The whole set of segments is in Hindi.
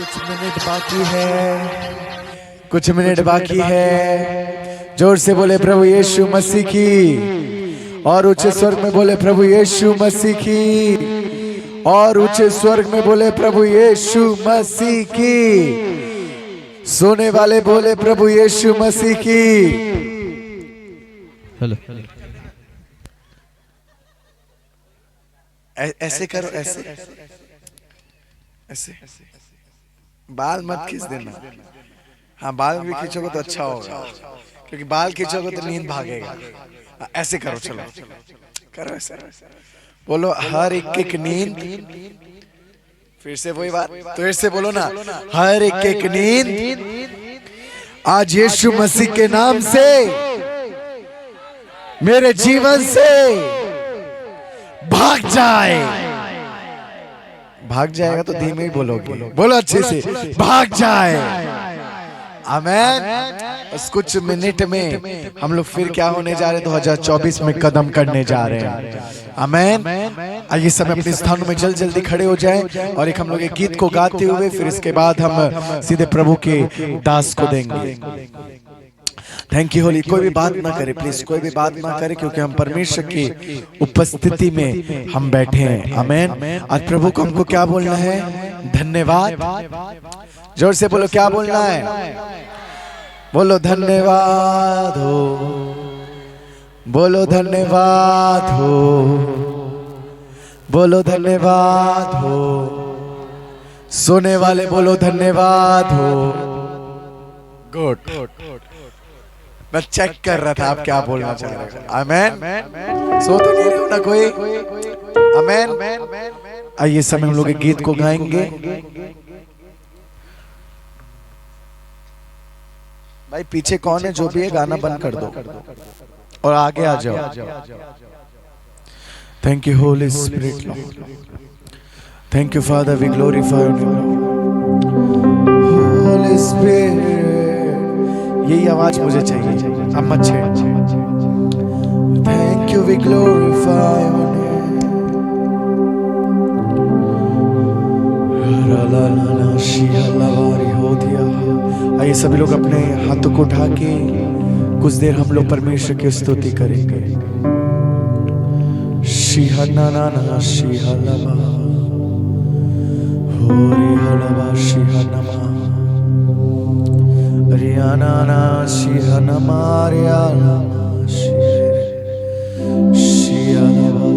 कुछ मिनट बाकी है, कुछ मिनट बाकी है। जोर से बोले प्रभु यीशु मसीह की, और ऊंचे स्वर्ग में बोले प्रभु यीशु मसीह की, और ऊंचे स्वर्ग में बोले प्रभु यीशु मसीह की। सोने वाले बोले प्रभु यीशु मसीह की। हेलो, ऐसे करो, ऐसे ऐसे बाल मत खींच देना। हाँ, बाल भी खींचोगे तो अच्छा होगा, क्योंकि बाल खींचोगे तो नींद भागेगा। ऐसे करो, चलो करो ऐसे। बोलो हर एक नींद, फिर से वही बात, तो ऐसे बोलो ना, हर एक नींद आज यीशु मसीह के नाम से मेरे जीवन से भाग जाए। भाग जाएगा तो धीमे ही बोलोगे, बोलो अच्छे से, भाग जाए। आमीन। बस कुछ मिनट में हम लोग फिर क्या होने जा रहे हैं, 2024 में कदम करने जा रहे हैं। आमीन। आइए सब अपने स्थानों में जल्द जल्दी खड़े हो जाएं और एक हम लोग एक गीत को गाते हुए फिर इसके बाद हम सीधे प्रभु के दास को देंगे। Thank you Holi. कोई भी बात ना करे प्लीज, कोई भी बात ना करे, क्योंकि हम परमेश्वर की उपस्थिति में हम बैठे हैं। आमीन। आज प्रभु को हमको क्या बोलना है? धन्यवाद। जोर से बोलो, क्या बोलना है? बोलो धन्यवाद हो, बोलो धन्यवाद हो, बोलो धन्यवाद हो। सोने वाले बोलो धन्यवाद हो। गुड। मैं चेक कर रहा था आप क्या बोलना चाह रहे हैं। आमीन। सो तो नहीं रहे हो ना कोई? आमीन। आइए समय हम लोग एक गीत को गाएंगे। भाई पीछे कौन है? जो भी है गाना बंद कर दो और आगे आ जाओ। Thank you holy spirit lord, thank you father, we glorify holy spirit. यही आवाज मुझे चाहिए, अब मत छेड़। Thank you, we glorify your name. आइए सभी लोग अपने हाथों को उठा के कुछ देर हम लोग परमेश्वर की स्तुति करेंगे। शिहना ना ना शिहलबा होरी हलबा शिहनमा रियाना ना शिहनमा रियाना शिहलबा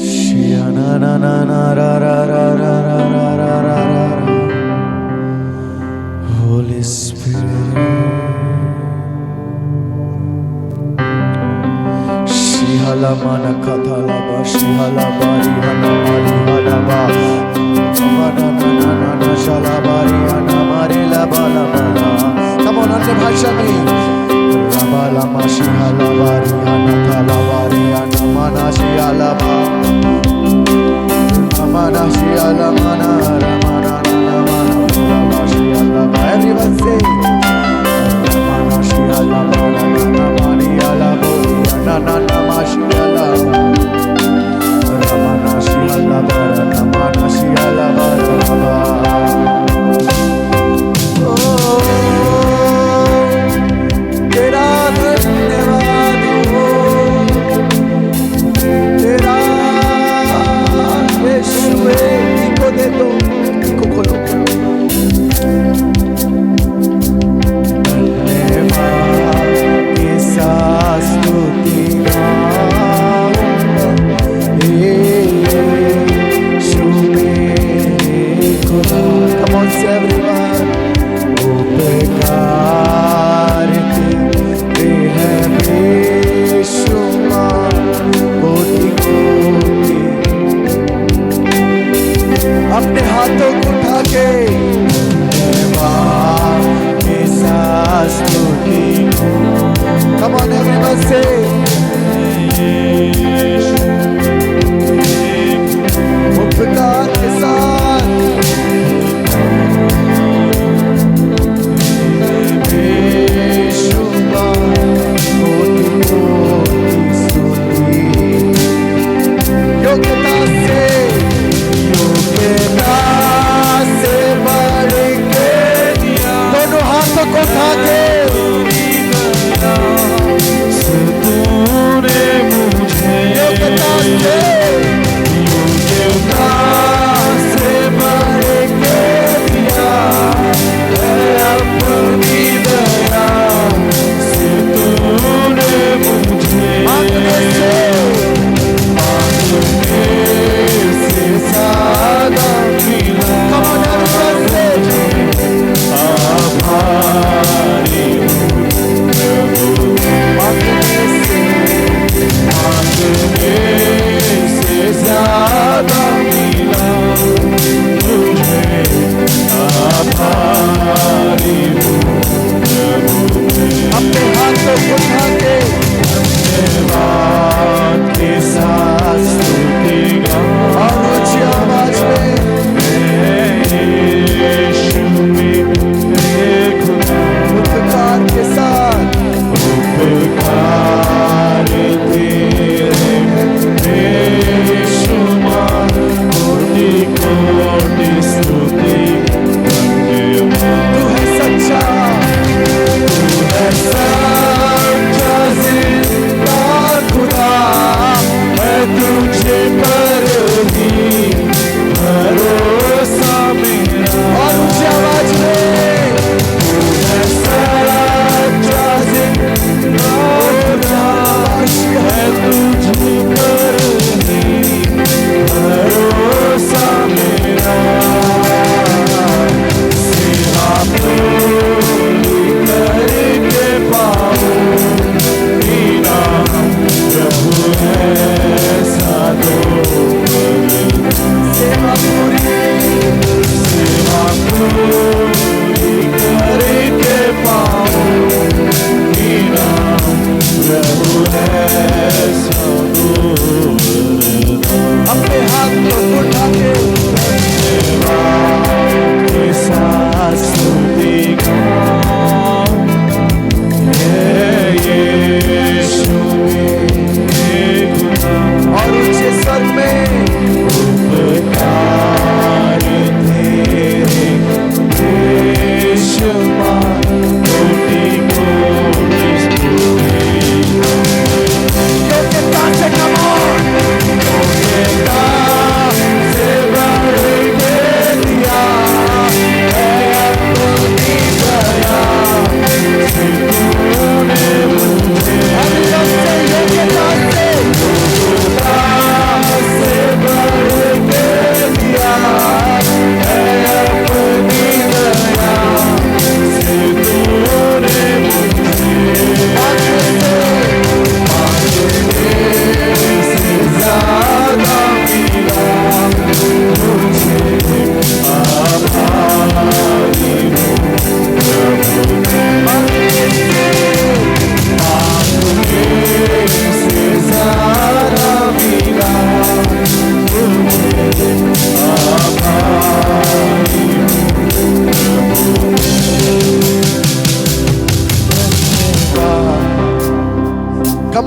शिहना ना ना ना रा रा रा रा रा रा रा रा। Holy Spirit, Shihala mana kathala ba, Shihala bari hana mari hala ba, Amana na na na na shala bari hana mari la ba la ba la. Come on, अन्य भाषा में Raba lama Shihala bari hana thala bari hana mana Shihala ba, Amana Shihala mana ramana na mana Raba Shihala ba. Everyone say Ramana Shihala bara na mani ala bo na na na ma Shihala Ramana Shihala bara na mana Shihala bara. तेरा धन्यवाद हो, तेरा यीशुए को दे दो।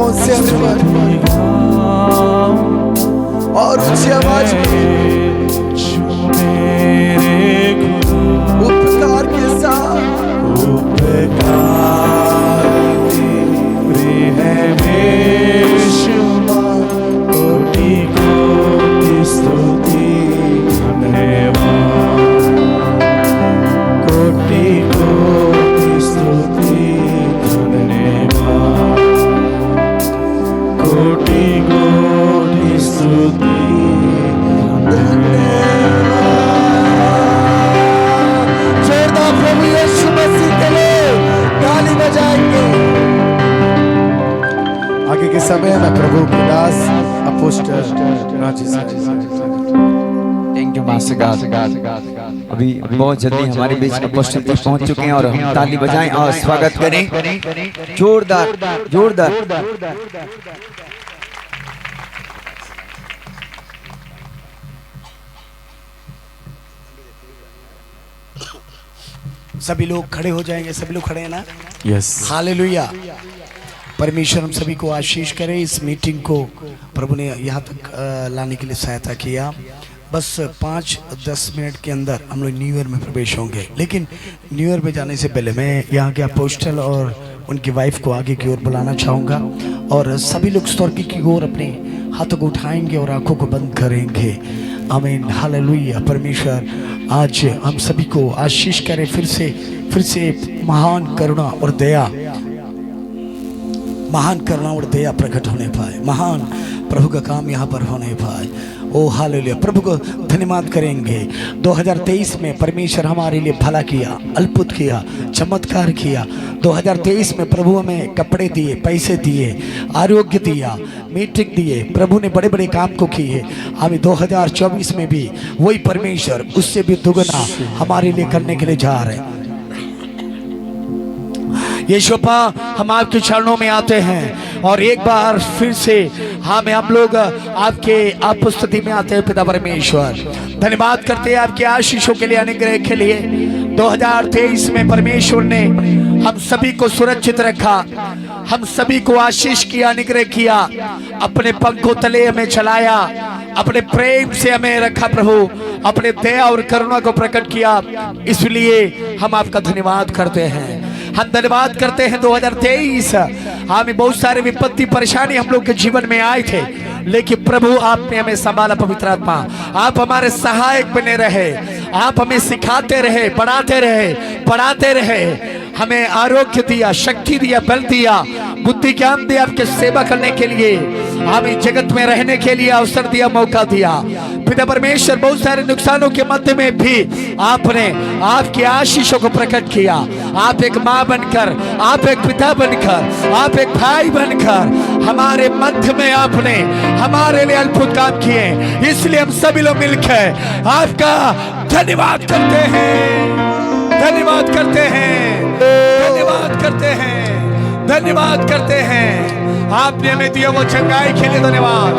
उससे और ऊंची आवाज में उपकार के साथ उपकार तेरे है बेशुमार, कोटि कोटि स्तुति धन्यवाद, कोटि कोटि स्तुति धन्यवाद, कोटि कोटि स्तुति धन्यवाद। जोरदार प्रभु यीशु मसीह के लिए ताली बजाएंगे। आगे के समय में प्रभु के दास apostle Rajesh. Thank you master God. अभी बहुत जल्दी हमारे बीच अपोस्टल जी पहुंच चुके हैं और हम ताली बजाएं और स्वागत करें जोरदार जोरदार। सभी लोग खड़े हो जाएंगे। सभी लोग खड़े हैं ना? यस। हालेलुया। परमेश्वर हम सभी को आशीष करे। इस मीटिंग को प्रभु ने यहाँ तक लाने के लिए सहायता किया। बस 5-10 मिनट के अंदर हम लोग न्यू ईयर में प्रवेश होंगे। लेकिन न्यू ईयर में जाने से पहले मैं यहाँ के अपोस्टल और उनकी वाइफ को आगे की ओर बुलाना चाहूँगा और सभी लोग स्वर्ग की ओर अपने हाथों को उठाएंगे और आंखों को बंद करेंगे। आमीन हालेलुया। परमेश्वर आज हम सभी को आशीष करे। फिर से महान करुणा और दया और दया प्रकट होने पाए। महान प्रभु का काम यहाँ पर होने पाए। ओ हालेलुया। प्रभु को धन्यवाद करेंगे। 2023 में परमेश्वर हमारे लिए भला किया, अद्भुत किया, चमत्कार किया। 2023 में प्रभु हमें कपड़े दिए, पैसे दिए, आरोग्य दिया, मीटिंग दिए। प्रभु ने बड़े बड़े काम को किए। हमें 2024 में भी वही परमेश्वर उससे भी दुगना हमारे लिए करने के लिए जा रहे हैं। यीशुपा हम आपके चरणों में आते हैं और एक बार फिर से हम लोग आपके स्तुति में आते हैं। पिता परमेश्वर धन्यवाद करते हैं आपके आशीषों के लिए, अनुग्रह के लिए। 2023 में परमेश्वर ने हम सभी को सुरक्षित रखा, हम सभी को आशीष किया, अनुग्रह किया, अपने पंखों तले हमें चलाया, अपने प्रेम से हमें रखा। प्रभु अपने दया और करुणा को प्रकट किया, इसलिए हम आपका धन्यवाद करते हैं। हम धन्यवाद करते हैं 2023 हमें बहुत सारे विपत्ति परेशानी हम लोग के जीवन में आए थे, लेकिन प्रभु आपने हमें संभाला। पवित्र आत्मा आप हमारे सहायक बने रहे, आप हमें सिखाते रहे, बढ़ाते रहे, पढ़ाते रहे, हमें आरोग्य दिया, शक्ति दिया, बल दिया, बुद्धि ज्ञान दिया, आपके सेवा करने के लिए, हमें जगत में रहने के लिए अवसर दिया, मौका दिया। पिता परमेश्वर बहुत सारे नुकसानों के मध्य में भी आपने आपके आशीषों को प्रकट किया। आप एक माँ बनकर, आप एक पिता बनकर, आप एक भाई बनकर हमारे मध्य में आपने हमारे लिए अद्भुत काम किए। इसलिए हम सभी लोग मिलकर आपका धन्यवाद करते हैं, धन्यवाद करते हैं, धन्यवाद करते हैं, धन्यवाद करते हैं। आपने हमें दिया वो चंगाई के लिए धन्यवाद,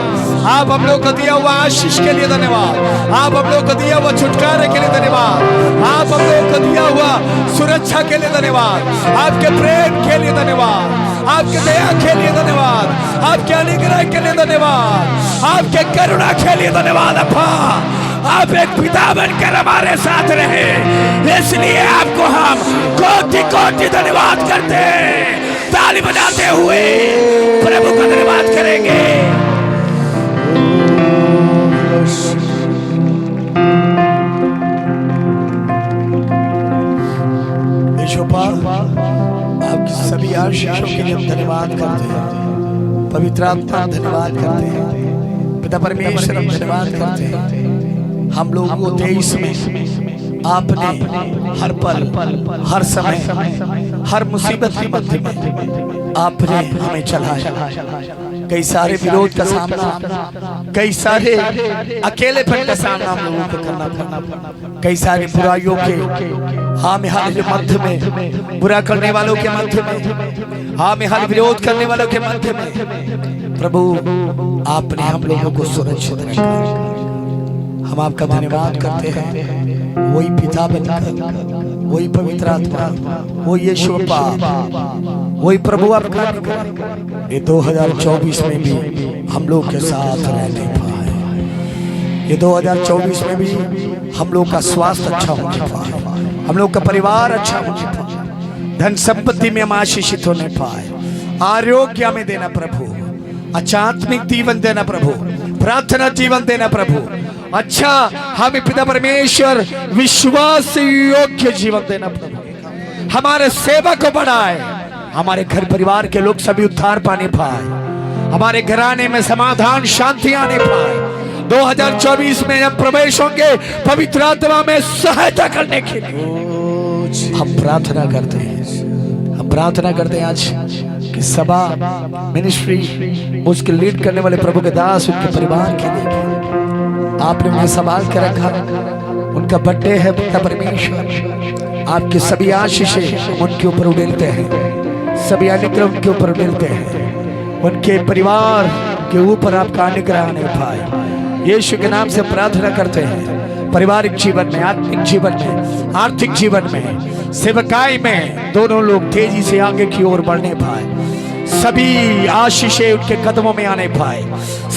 आप हम लोग को दिया हुआ आशीष के लिए धन्यवाद, आप हम लोग को दिया हुआ छुटकारे के लिए धन्यवाद, आप हम लोग को दिया हुआ सुरक्षा के लिए धन्यवाद, आपके प्रेम के लिए धन्यवाद, आपके दया के लिए धन्यवाद, आपके अनुग्रह के लिए धन्यवाद, आपके करुणा के लिए धन्यवाद। अप्पा आप एक पिता बनकर हमारे साथ रहे, इसलिए आपको हम कोटि कोटि धन्यवाद करते हैं। ताली बजाते हुए प्रभु का धन्यवाद करेंगे। यीशुपा आपकी सभी आशीषों के लिए हम धन्यवाद करते हैं। पवित्र आत्मा धन्यवाद करते हैं। पिता परमेश्वर हम धन्यवाद करते हैं। हम लोगों को 23 में आपने हर पल, हर समय, हर मुसीबत के मध्य में आपने हमें चलाया। कई सारे विरोध का सामना, कई सारे अकेलेपन का सामना हम लोगों को करना पड़ा, कई सारी बुराइयों के हमें हाल मध्य में, बुरा करने वालों के मध्य में, हमें हाल विरोध करने वालों के मध्य में प्रभु आपने हम लोगों को सुरक्षित रखा। हम आपका धन्यवाद करते हैं। वही पिता बनकर, वही पवित्र आत्मा, वही यीशु, वही प्रभु आपका ये 2024 में भी हम लोग के साथ रहने पाए, ये 2024 में भी हम लोग का स्वास्थ्य अच्छा होने पाए, हम लोग का परिवार अच्छा होने पाए, धन संपत्ति में हम आशीषित होने पाए, आरोग्य में देना प्रभु, अच्छा आत्मिक जीवन देना प्रभु, प्रार्थना जीवन देना प्रभु, अच्छा हमें पिता परमेश्वर विश्वास योग्य जीवन देना प्रभु, हमारे सेवा को बढ़ाए, हमारे घर परिवार के लोग सभी उद्धार पाने पाए, हमारे घराने में समाधान शांति आने पाए। 2024 में हम प्रवेश होंगे पवित्र आत्मा में सहायता करने के लिए हम प्रार्थना करते हैं। हम प्रार्थना करते हैं आज कि सभा मिनिस्ट्री उसके लीड करने वाले प्रभु के दास उनके परिवार के लिए आपने उन्हें संभाल के रखा। उनका बर्थडे है पिता परमेश्वर, आपके सभी आशीषें उनके ऊपर उड़ेलते हैं, सभी अनुग्रह उनके ऊपर उड़ेलते हैं, उनके परिवार के ऊपर आपका अनुग्रह आने पाए। यीशु के नाम से प्रार्थना करते हैं, पारिवारिक जीवन में, आत्मिक जीवन में, आर्थिक जीवन में, सेवकाई में दोनों लोग तेजी से आगे की ओर बढ़ने पाए, सभी आशीषें उनके कदमों में आने पाए,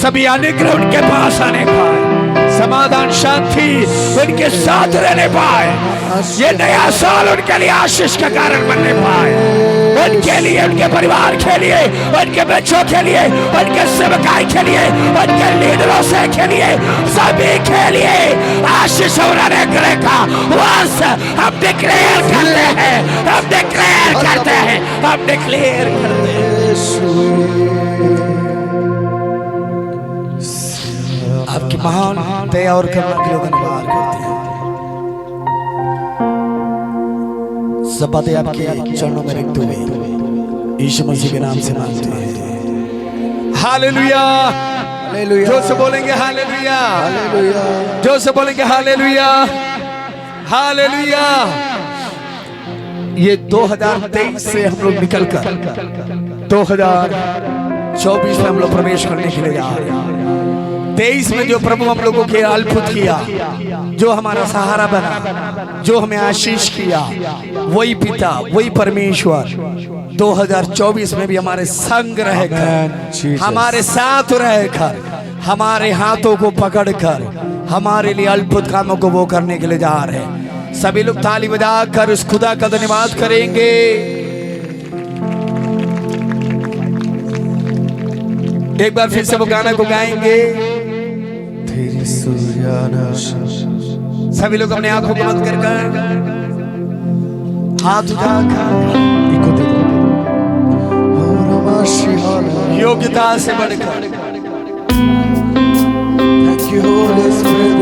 सभी अनुग्रह उनके पास आने पाए, समाधान शांति उनके साथ रहने पाए, ये नया साल उनके लिए आशीष का कारण बनने पाए, उनके लिए, उनके परिवार के लिए, उनके बच्चों के लिए, उनके सेवकाई के लिए, उनके लीडरों से के लिए, सभी के लिए आशीष और अनुग्रह का वर्ष हम डिक्लेयर करते हैं, हम डिक्लेयर करते हैं, हम डिक्लेयर करते हैं। आपकी महान दया और करुणा के लिए धन्यवाद करते हैं। सब बातें आपके चरणों में रखते हुए यीशु मसीह के नाम से मांगते हैं। Hallelujah, hallelujah. जो से बोलेंगे हालेलुया, हालेलुया। जो से बोलेंगे हालेलुया, हालेलुया। ये 2023 से हम लोग निकलकर 2024 में हम लोग प्रवेश करने के लिए जा रहे हैं। 23 में जो प्रभु हम लोगों के अद्भुत किया, जो हमारा सहारा बना, जो हमें आशीष किया, वही पिता, वही परमेश्वर 2024 में भी हमारे संग रहकर, हमारे साथ रहकर, हमारे हाथों को पकड़कर हमारे लिए अद्भुत कामों को वो करने के लिए जा रहे हैं। सभी लोग ताली बजाकर उस खुदा का धन्यवाद करेंगे। एक बार फिर से वो गाना को गाएंगे। सभी लोग अपने आंखों को बंद कर हाथ उठाकर योग्यता से बढ़कर Thank you, Holy Spirit.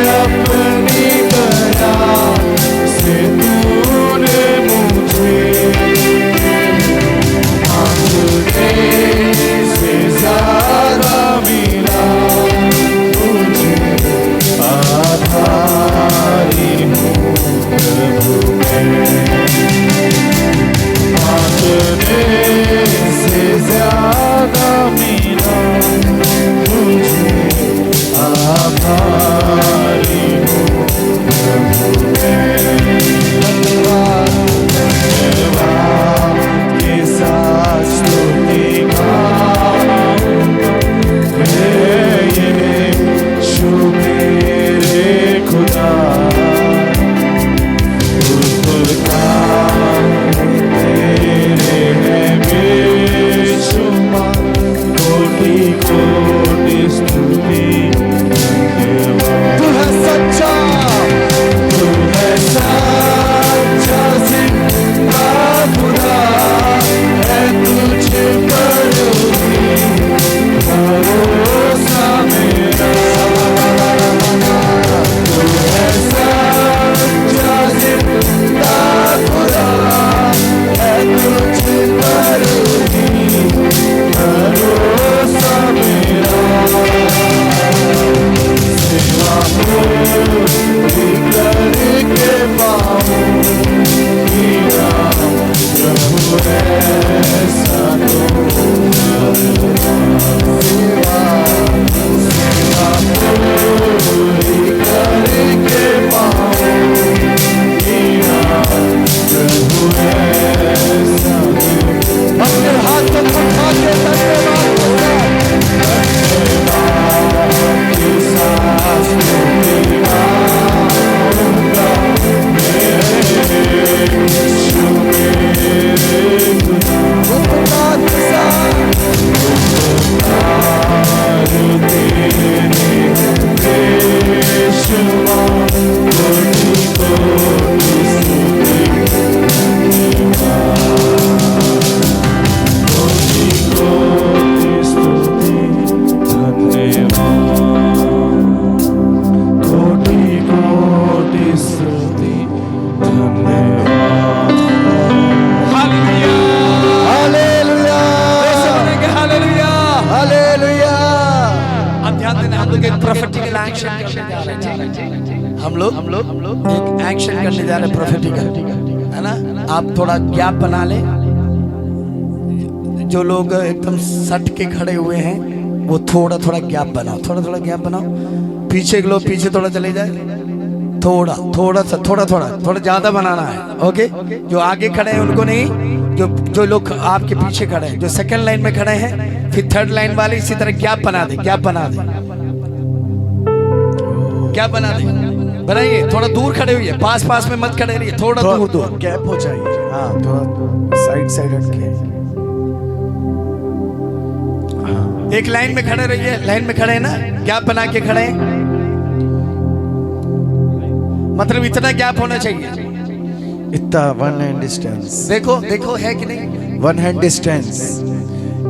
अपनी दया एक एक्शन करने जा रहे प्रोफेटिकल, है ना। आप थोड़ा गैप बना ले। जो लोग एकदम सट के खड़े हुए हैं वो थोड़ा थोड़ा गैप बनाओ, थोड़ा थोड़ा गैप बनाओ। पीछे के लोग पीछे थोड़ा चले जाए, थोड़ा थोड़ा सा, थोड़ा थोड़ा थोड़ा ज्यादा बनाना है। ओके, जो आगे खड़े हैं उनको नहीं, जो लोग आपके पीछे खड़े हैं, जो सेकंड लाइन में खड़े हैं, फिर थर्ड लाइन वाले इसी तरह गैप बना दे, गैप बना दे, गैप बना दे, बनाइए। थोड़ा दूर खड़े हुए, पास पास में मत खड़े रहिए, थोड़ा दूर दूर गैप हो जाइए। हाँ, थोड़ा साइड साइड हटके। एक लाइन में खड़े रहिए, लाइन में खड़े हैं ना, गैप बना के खड़े हैं, मतलब इतना गैप होना चाहिए। इतना वन हैंड डिस्टेंस, देखो देखो है कि नहीं, वन हैंड डिस्टेंस,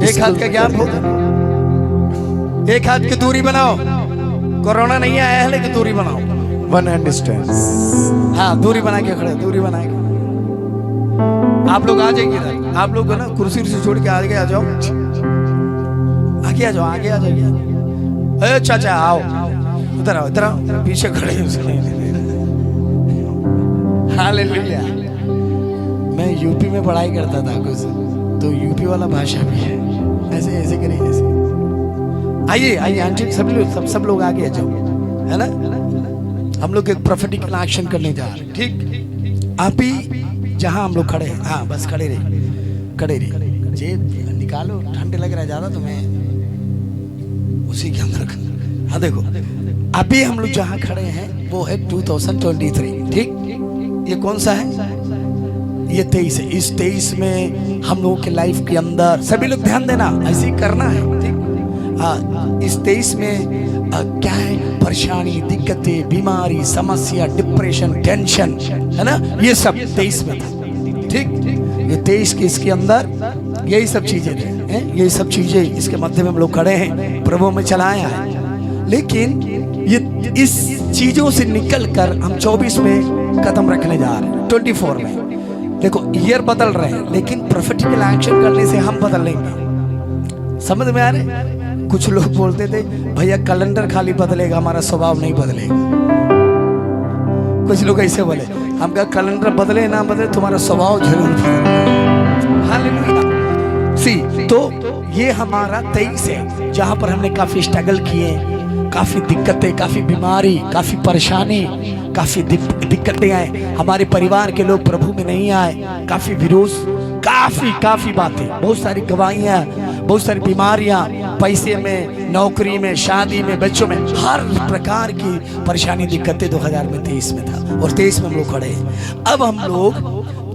एक हाथ का गैप हो, एक हाथ की दूरी बनाओ। कोरोना नहीं आया है लेकिन दूरी बनाओ, वन हैंड डिस्टेंस। हाँ, दूरी बना के खड़े, दूरी बना के। आप लोग आ जाइए इधर, आप लोग ना कुर्सी उर्सी छोड़ के आगे आ जाओ, आगे आ जाओ, आगे आ जाइए। अरे चाचा आओ, इधर आओ, इधर आओ, पीछे खड़े हैं। हालेलुया। मैं यूपी में पढ़ाई करता था कुछ, तो यूपी वाला भाषा भी है, ऐसे ऐसे करिए, ऐसे। आइए आइए आंटी, सब लोग आगे आ जाओ, है ना। हम लोग एक प्रोफेटिकल एक्शन करने जा रहे हैं, ठीक। आप ही जहां हम लोग खड़े हैं, हाँ बस खड़े रहिए, खड़े रहिए। जेब निकालो, ठंड लग रहा है ज्यादा तो मैं उसी के अंदर। हाँ देखो, अभी हम लोग जहां खड़े हैं वो है 2023, ठीक। ये कौन सा है? ये 23 है। इस 23 में हम लोगों के लाइफ के अंदर, सभी लोग ध्यान देना, ऐसे ही करना है, ठीक। हाँ, इस 23 में क्या है? परेशानी, दिक्कतें, बीमारी, समस्या, डिप्रेशन, टेंशन, है ना, ये सब 23 में था, ठीक। ये 23 के इसके अंदर यही सब चीजें हैं, यही सब चीजें इसके मध्य में हम लोग खड़े हैं, प्रभु में चलाया है। लेकिन ये इस चीजों से निकल कर हम 24 में कदम रखने जा रहे हैं, 24 में। देखो, ईयर बदल रहे हैं लेकिन प्रोफेटिकल एक्शन करने से हम बदल लेंगे। समझ में आ रहे? कुछ लोग बोलते थे भैया कैलेंडर खाली बदलेगा, हमारा स्वभाव नहीं बदलेगा। कुछ लोग ऐसे बोले, हम कहा कैलेंडर बदले ना बदले, तुम्हारा स्वभाव जरूर बदलेगा। हालेलुया। सी, तो ये हमारा 23 है, जहां पर हमने काफी स्ट्रगल किए, काफी दिक्कतें, काफी बीमारी, काफी परेशानी, काफी दिक्कतें आए, हमारे परिवार के लोग प्रभु में नहीं आए, काफी विरोध, काफी बातें, बहुत सारी गवाहियां, बहुत सारी बीमारियां, पैसे में, नौकरी में, शादी में, बच्चों में, हर प्रकार की परेशानी, दिक्कतें 2023 में था, और 23 में हम लोग खड़े हैं। अब हम लोग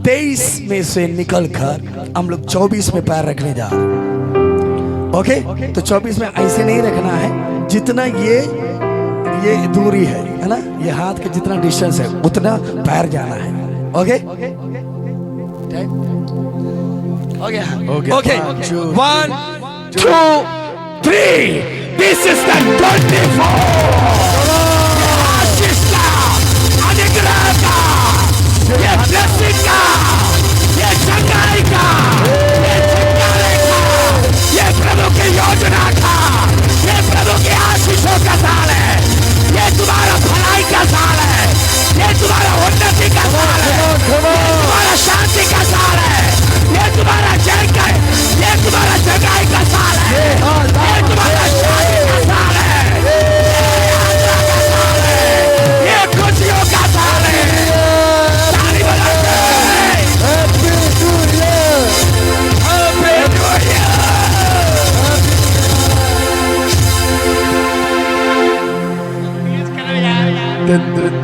23 में से निकलकर हम लोग 24 में पैर रखने जा रहे हैं। ओके, तो 24 में ऐसे नहीं रखना है, जितना ये दूरी है ना, ये हाथ के जितना डिस्टेंस है उतना पैर जाना है। ओके, हो गया, ओके, 1 2 3, दिस इज द 24 आशीष का, अनुग्रह का, ये ब्लेसिंग का, ये चंगाई का, ये छुटकारे का, ये प्रभु की योजना का, ये प्रभु के आशीषों का साल है, ये तुम्हारा भलाई का साल है, ये तुम्हारा उन्नति का साल है, ये तुम्हारा शांति का साल है, ये तुम्हारा जय का, ये तुम्हारा जगाई का साल है, ये तुम्हारा शादी का साल है, ये यात्रा का साल है, ये खुशियों का साल है। ताली बजाते happy new year, happy new year.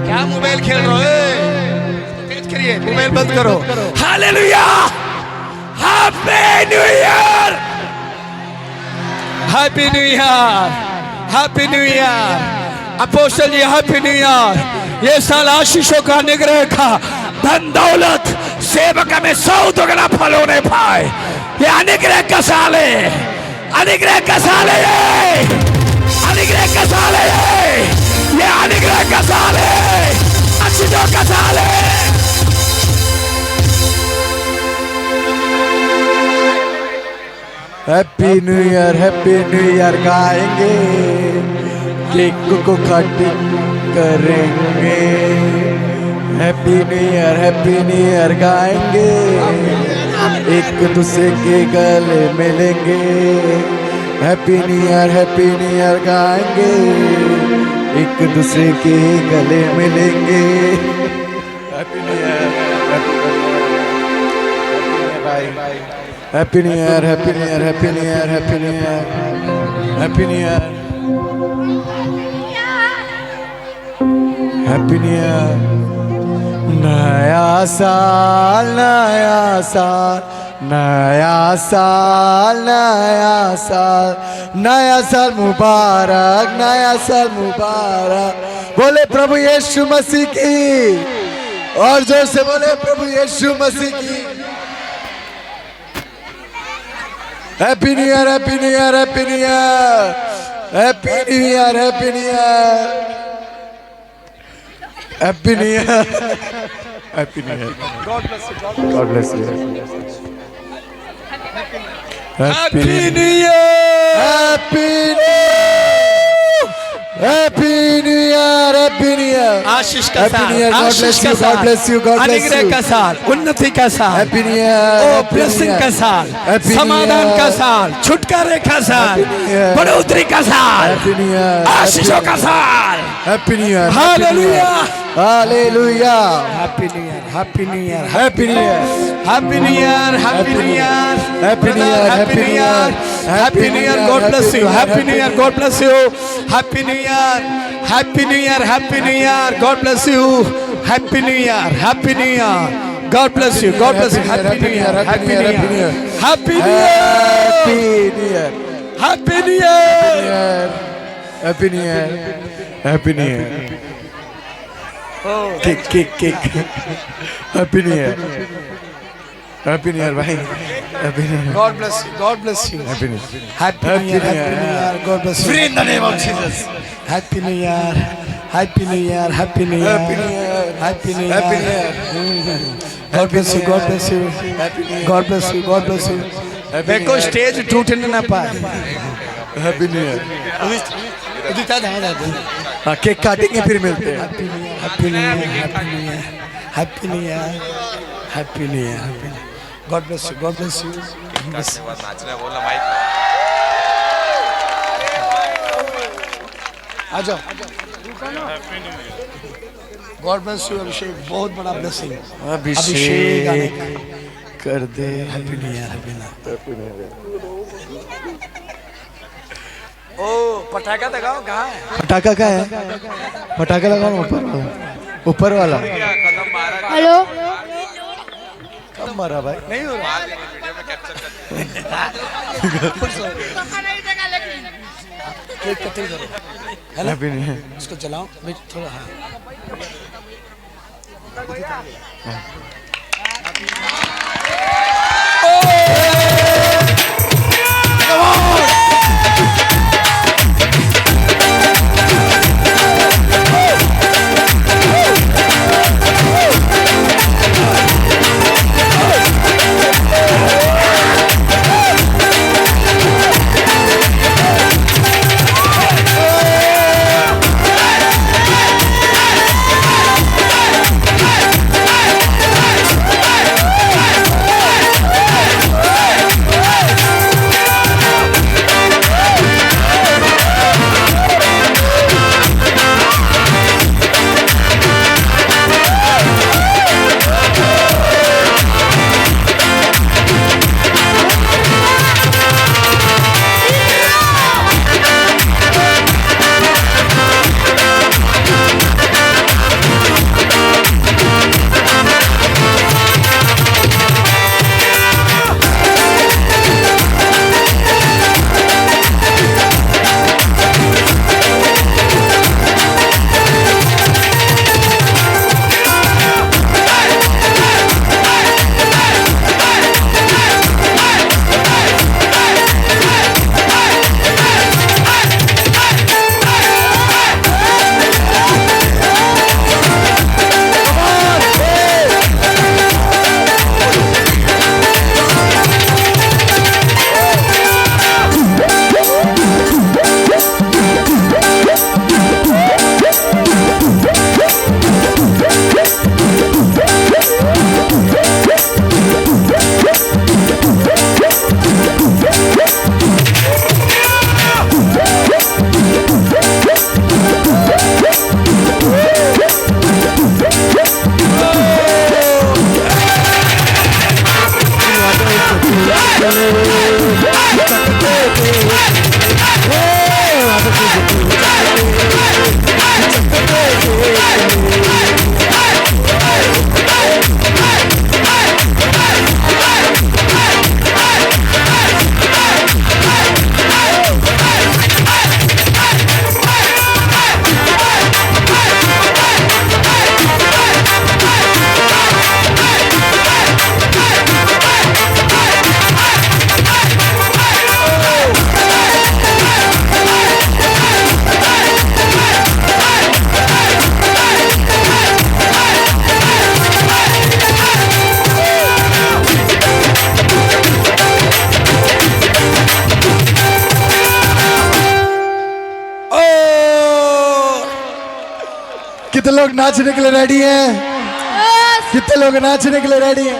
क्या मोबाइल खेल रहे हो? तेज करिए, मोबाइल बंद करो। Hallelujah, happy new year, happy new year, happy new year. Apostle ji, happy new year. ये साल आशीषों का, अनुग्रह का, धन दौलत, सेवक में 100 दुगना फल होने पाए, ये अनुग्रह का साल है, अनुग्रह का साल है, अनुग्रह का साल है, ये अनुग्रह का साल है, आशीषों का साल है। हैप्पी न्यू ईयर गाएंगे, केक को कटिंग करेंगे, हैप्पी न्यू ईयर गाएंगे, एक दूसरे के गले मिलेंगे। हैप्पी न्यू ईयर गाएंगे, एक दूसरे के गले मिलेंगे। Happy new year, happy new year, happy new year, happy new year, happy new year, happy new year, happy new year. नया साल, नया साल, नया साल, नया साल, नया साल मुबारक, नया साल मुबारक। बोले प्रभु यीशु मसीह की, और जोर से बोले प्रभु यीशु मसीह की। Happy new year, happy new year, happy new year, happy new year, happy new year, happy new year, happy new year. God bless you. Happy new year, happy new year, happy new year. आशीष का हैप्पी साल, new year, God bless you, God bless you, God bless अनुग्रह यू। का साल, उन्नति का साल, हैप्पी न्यू ईयर, ओ ब्लेसिंग का साल, Happy New समाधान Year. का साल, छुटकारे का साल, Happy New Year. बढ़ोतरी का साल, हैप्पी न्यू ईयर, आशीषों का साल। Happy new year, hallelujah, hallelujah, happy new year, happy new year, happy new year, happy new year, happy new year, Happy New Year, happy new year, happy new year, God bless you, happy new year, God bless you, happy new year, happy new year, happy new year, God bless you, happy new year, happy new year, God bless you, God bless you, happy new year, happy new year, happy new year, happy new year, happy new year. Happy new year, happy new year. Kick kick kick. Happy new year, happy new year भाई, happy new year, God bless you. God bless you. Happy new year. Happy New Year. Happy New Year. God bless you. Free in the name of Jesus. Happy New Year. Happy New Year. Happy New Year. Happy New Year. Happy New Happy New Year. Year. God bless you. God bless you. Happy New Year. God bless you. God bless you. Happy देखो New Year. स्टेज टूटने ना पाए। Happy new year. उदिता ध्यान दे। हाँ, केक काटेंगे फिर मिलते हैं। Happy New Year. Happy New Year. Happy New Year. Happy New Year. Happy New Year. Happy New Year. God bless you. God bless you. Bless you. आ जाओ। God bless you अभिषेक, बहुत बड़ा ब्लेसिंग। अभिषेक अनेक। कर दे। Happy new year, happy new year. ओ पटाखा लगाओ, कहाँ है? पटाखा क्या है? पटाखा लगाओ ना ऊपर वाला। ऊपर वाला। हेलो, कब मारा भाई? नहीं हो रहा। केक कटिंग करो, है ना? Happy new year. इसको चलाओ, मैं थोड़ा हाँ। कितने लोग नाचने के लिए रेडी हैं? कितने लोग नाचने के लिए रेडी हैं?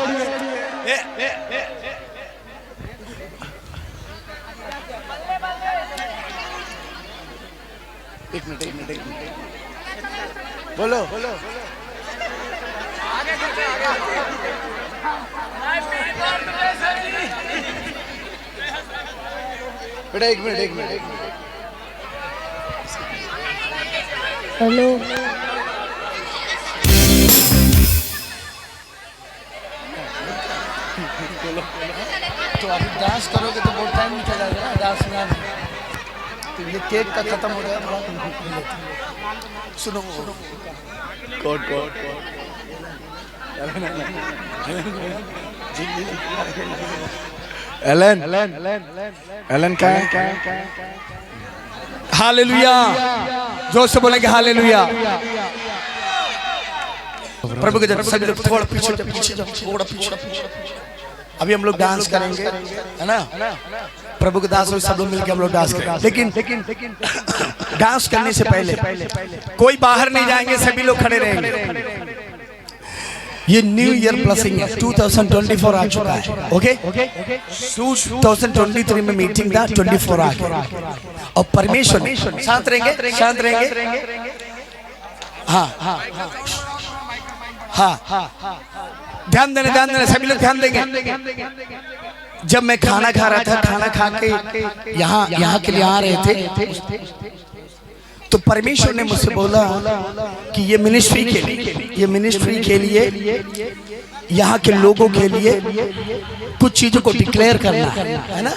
एक मिनट बोलो बेटा, एक मिनट हेलो तो अभी डांस करोगे तो बहुत टाइम निकल जाएगा ना डांस में। तो ये केक का खत्म हो गया थोड़ा। सुनो कोड एलन का है? हालेलुया, जोर से बोलेंगे हालेलुया। प्रभु के जन सभी लोग थोड़ा पीछे जाओ, थोड़ा पीछे। अभी हम लोग डांस करेंगे, है ना? प्रभु के दास लोग सब लोग मिलकर हम लोग डांस करेंगे। लेकिन डांस करने से पहले कोई बाहर नहीं जाएंगे, सभी लोग खड़े रहेंगे। ये न्यू ईयर ब्लेसिंग है, 2024 आ चुका है। ओके 2023 में मीटिंग था, 24 आ गया। और परमेश्वर शांत रहेंगे। हाँ, ध्यान देने सभी लोग ध्यान देंगे। जब मैं खाना खा रहा था, खाना खा के यहाँ के लिए आ रहे थे, तो परमेश्वर ने मुझसे बोला कि ये मिनिस्ट्री के लिए यहाँ के लोगों के लिए कुछ चीजों को डिक्लेयर करना है ना?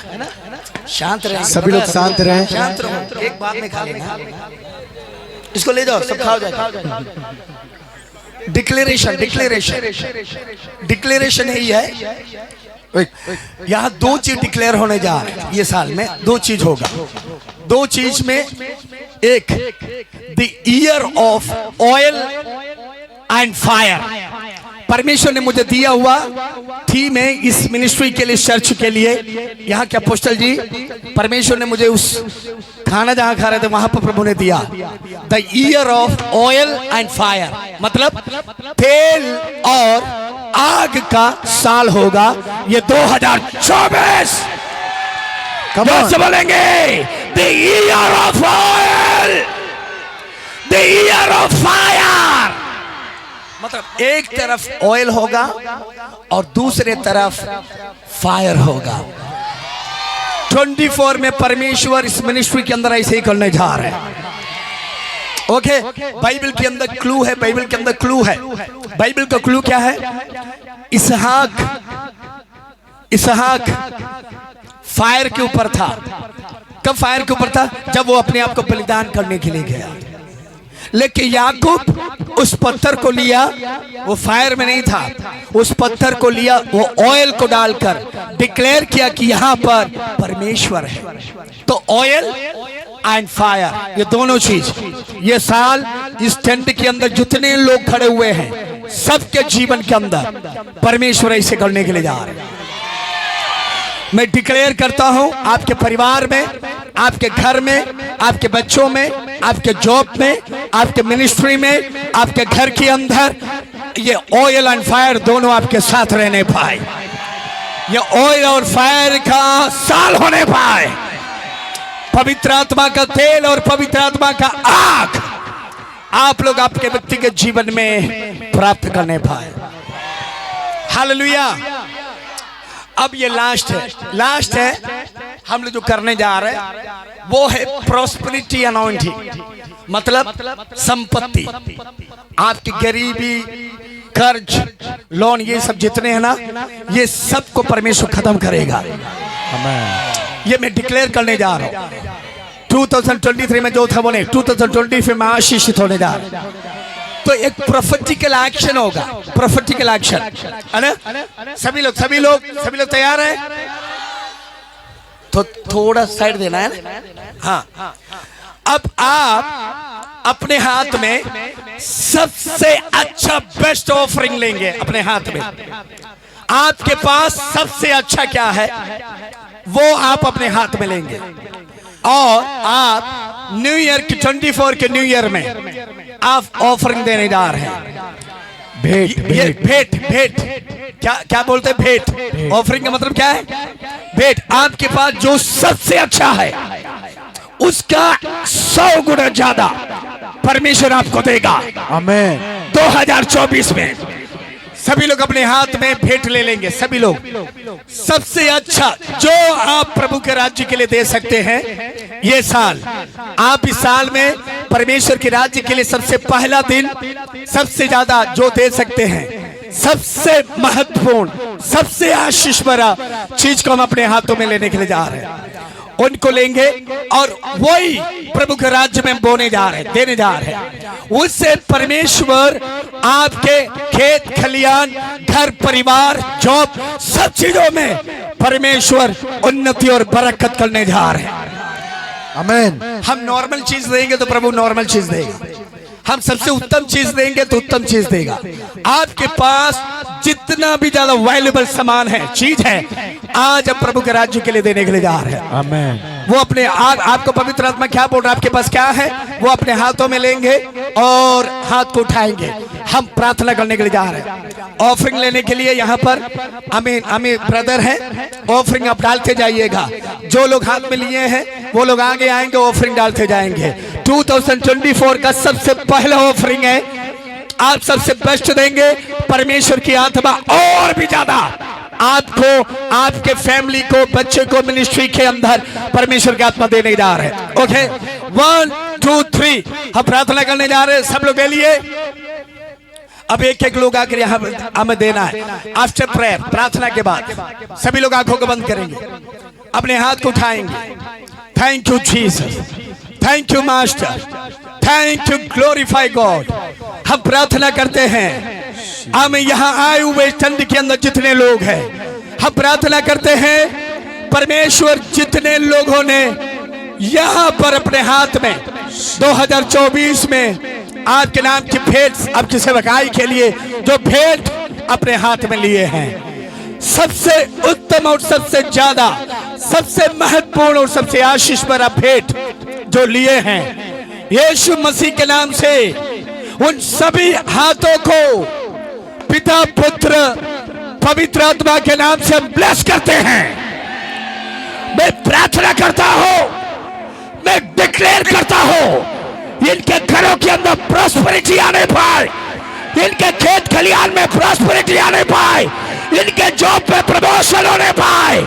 शांत रहे सभी लोग, शांत रहे। शांत रहो, एक बात में खा लेना। इसको ले जाओ, सब खा जाएगा। डिक्लेरेशन यही है। यहाँ दो चीज डिक्लेयर होने जा रहे हैं ये साल में। दो चीज होगा। दो चीज में एक, the year of oil and fire. परमेश्वर ने मुझे दिया हुआ थीम है इस मिनिस्ट्री के लिए, चर्च के लिए। यहाँ के अपोस्टल जी, परमेश्वर ने मुझे उस खाना जहां खा रहे थे वहां पर प्रभु ने दिया, the year of oil and fire, मतलब तेल और आग का साल होगा ये 2024। कैसे बोलेंगे? The year of oil, the year of fire. मतलब एक तरफ ऑयल होगा और दूसरे तरफ फायर होगा। 24 में परमेश्वर इस मिनिस्ट्री के अंदर ऐसे ही करने जा रहे हैं। ओके, बाइबल के अंदर क्लू है, बाइबल के अंदर क्लू है। बाइबल का क्लू क्या है? इसहाक फायर के ऊपर था। कब फायर के ऊपर था? जब वो अपने आप को बलिदान करने के लिए गया। लेकिन याकूब उस पत्थर को लिया, वो फायर में नहीं था, उस पत्थर को लिया, वो ऑयल को डालकर डिक्लेयर किया कि यहाँ पर परमेश्वर है। तो ऑयल एंड फायर, ये दोनों चीज ये साल इस टेंट के अंदर जितने लोग खड़े हुए हैं सबके जीवन के अंदर परमेश्वर ऐसे करने के लिए जा रहे हैं। मैं डिक्लेयर करता हूं आपके परिवार में, आपके घर में, आपके बच्चों में, आपके जॉब में, आपके मिनिस्ट्री में, आपके घर के अंदर ये ऑयल एंड फायर दोनों आपके साथ रहने पाए। ये ऑयल और फायर का साल होने पाए। पवित्र आत्मा का तेल और पवित्र आत्मा का आग आप लोग आपके व्यक्तिगत जीवन में प्राप्त करने पाए। हालेलुया। अब ये लास्ट है हम लोग जो करने जा रहे हैं वो है प्रॉस्पेरिटी अनॉइंटिंग, मतलब संपत्ति। आपकी गरीबी, कर्ज, लोन, ये सब जितने हैं ना, ये सबको परमेश्वर खत्म करेगा। ये मैं डिक्लेयर करने जा रहा हूं। 2023 में जो था बोले 2024 में आशीषित होने जा रहा हूं। तो एक प्रोफेटिकल एक्शन होगा, प्रोफेटिकल एक्शन, है ना? सभी लोग तैयार हैं? तो थोड़ा साइड देना है ना? हाँ। अब आप अपने हाथ में सबसे अच्छा बेस्ट ऑफरिंग लेंगे अपने हाथ में। आपके पास सबसे अच्छा क्या है वो आप अपने हाथ में लेंगे, और आप न्यू ईयर की 24 के न्यू ईयर में आप ऑफरिंग देने जा रहे हैं। भेंट क्या बोलते हैं? भेंट। ऑफरिंग का मतलब क्या है? भेंट। आपके पास जो सबसे अच्छा है उसका 100 गुना ज्यादा परमेश्वर आपको देगा। आमीन। 2024 में सभी लोग अपने हाथ में भेंट ले लेंगे। सभी लोग सबसे अच्छा जो आप प्रभु के राज्य के लिए दे सकते हैं ये साल। आप इस साल में परमेश्वर के राज्य के लिए सबसे पहला दिन सबसे ज्यादा जो दे सकते हैं, सबसे महत्वपूर्ण, सबसे आशीष भरा चीज को हम अपने हाथों में लेने के लिए जा रहे हैं। उनको लेंगे और वही प्रभु के राज्य में बोने जा रहे हैं, देने जा रहे हैं। उससे परमेश्वर आपके खेत खलियान, घर परिवार, जॉब, सब चीजों में परमेश्वर उन्नति और बरकत करने जा रहे हैं। आमीन। हम नॉर्मल चीज देंगे तो प्रभु नॉर्मल चीज देगा। हम सबसे उत्तम चीज देंगे तो उत्तम चीज देगा। आपके पास जितना भी ज्यादा वैल्यूबल सामान है, चीज है, आज हम प्रभु के राज्य के लिए देने के लिए जा रहे हैं। आमीन। वो अपने आपको पवित्र आत्मा क्या बोल रहा है, आपके पास क्या है वो अपने हाथों में लेंगे और हाथ को उठाएंगे। हम प्रार्थना करने के लिए जा रहे हैं। ऑफरिंग लेने के लिए यहाँ पर अमीन ब्रदर हैं, ऑफरिंग आप डालते जाइएगा। जो लोग हाथ में लिए हैं वो लोग आगे आएंगे, ऑफरिंग डालते जाएंगे। 2024 का सबसे पहला ऑफरिंग है, आप सबसे बेस्ट देंगे। परमेश्वर की आत्मा और भी ज्यादा आपको, आपके फैमिली को, बच्चे को मिनिस्ट्री के अंदर परमेश्वर की आत्मा देने जा रहे हैं। ओके, 1 2 3 हम प्रार्थना करने जा रहे हैं सब लोग के लिए। अब एक लोग आकर यहाँ हमें देना है। आफ्टर प्रेयर, प्रार्थना के बाद सभी लोग आंखों को बंद करेंगे, अपने हाथ को उठाएंगे। Thank you Jesus, thank you master, thank you, glorify God. हम प्रार्थना करते हैं, हम यहाँ आए हुए ठंड के अंदर जितने लोग हैं, हम प्रार्थना करते हैं परमेश्वर जितने लोगों ने यहाँ पर अपने हाथ में 2024 में आपके नाम की भेंट, आपकी सेवकाई के लिए जो भेंट अपने हाथ में लिए हैं, सबसे उत्तम और सबसे ज्यादा, सबसे महत्वपूर्ण और सबसे आशीष भरा भेंट जो लिए हैं, यीशु मसीह के नाम से उन सभी हाथों को पिता, पुत्र, पवित्र आत्मा के नाम से हम ब्लेस करते हैं। मैं प्रार्थना करता हूं, मैं डिक्लेयर करता हूं, इनके घरों के अंदर प्रॉस्पेरिटी आने पाए, इनके खेत खलियान में प्रॉस्पेरिटी आने पाए, इनके जॉब पे प्रमोशन होने पाए,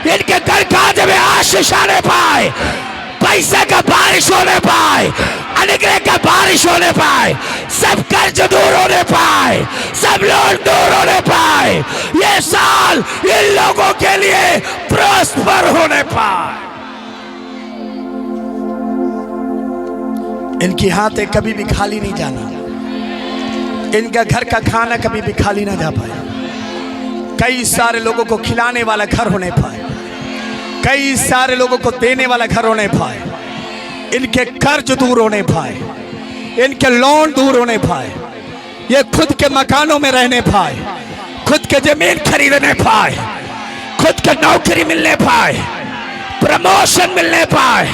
इनके घर काज में आशीष आने पाए, पैसे का बारिश होने पाए, अनुग्रह का बारिश होने पाए, सब कर्ज दूर होने पाए, सब लोन दूर होने पाए। ये साल इन लोगों के लिए प्रॉस्पर होने पाए। इनकी हाथें कभी भी खाली नहीं जाना, इनका घर का खाना कभी भी खाली ना जा पाए। कई सारे लोगों को खिलाने वाला घर होने पाए, कई सारे लोगों को देने वाला घर होने पाए, इनके कर्ज दूर होने पाए, इनके लोन दूर होने पाए, ये खुद के मकानों में रहने पाए, खुद के जमीन खरीदने पाए, खुद के नौकरी मिलने पाए, प्रमोशन मिलने पाए,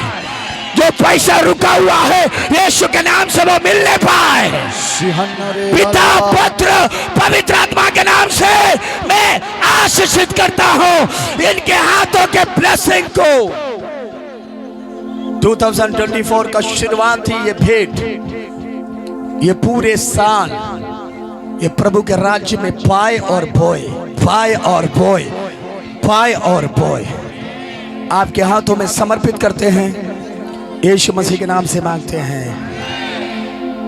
जो पैसा रुका हुआ है यीशु के नाम से वो मिलने पाए। पिता, पुत्र, पवित्र आत्मा के नाम से मैं आशीषित करता हूं इनके हाथों के ब्लेसिंग को। 2024 का शुरुआत ही ये भेंट, ये पूरे साल ये प्रभु के राज्य में पाए और बोए, पाए और बोए, पाए और बोए आपके हाथों में समर्पित करते हैं, यीशु मसीह के नाम से मांगते हैं।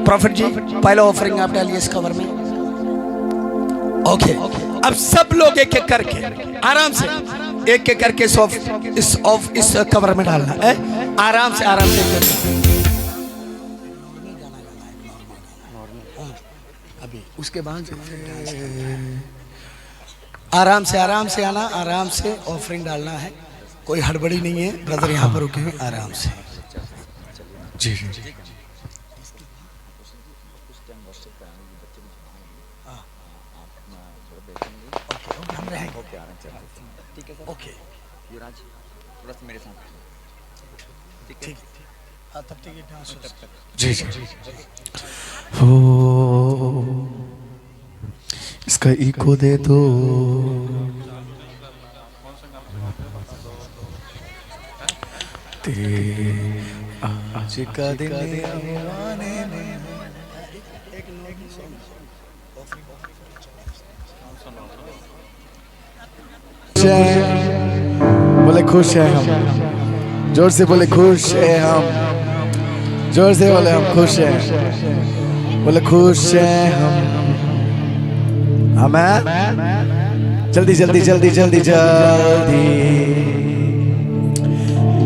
प्रॉफिट जी पहला ऑफरिंग आप डालिए इस कवर में। ओके, अब सब लोग एक एक करके आराम से एक एक करके इस कवर में डालना है। आराम से अभी उसके बाद आराम से आना, आराम से ऑफरिंग डालना है, कोई हड़बड़ी नहीं है। ब्रदर यहाँ पर रुके हैं, आराम से। जी ओके मेरे साथ ठीक। हाँ तब तक जी हो, इसका इको दे दो। आज का दिन आने में बोले खुश है हम, जोर से बोले खुश है हम, जोर से बोले हम खुश हैं, बोले खुश हैं हम। आमेन। जल्दी जल्दी जल्दी जल्दी जल्दी।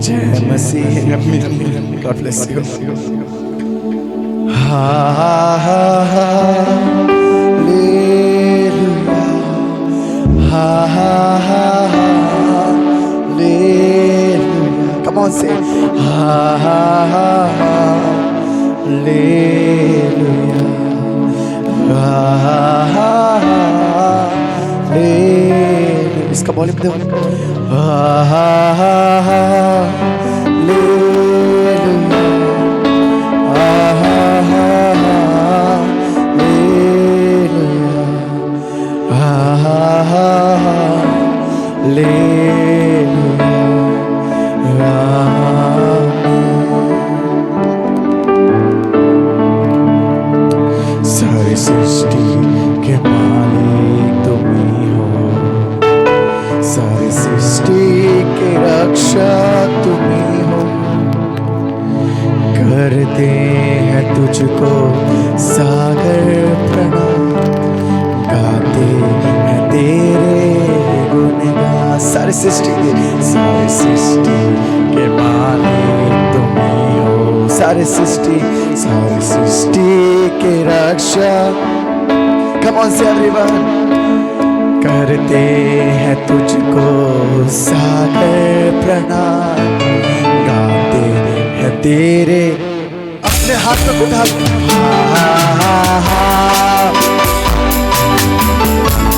जय मसीह। God bless you. Hallelujah, hallelujah. Come on, say hallelujah, hallelujah. इसका वॉल्यूम दो। सारी सृष्टि के मालिक तुम ही हो, सारी सृष्टि के रक्षक तुम ही हो। करते हैं तुझको सागर प्रणाम, गाते हैं तेरे गुणगान। सारी सृष्टि के मालिक तुम ही हो, सारी सृष्टि के रक्षक। Come on, say everyone. करते हैं तुझको सागर प्रणाम, गाते हैं तेरे। अपने हाथ में उठा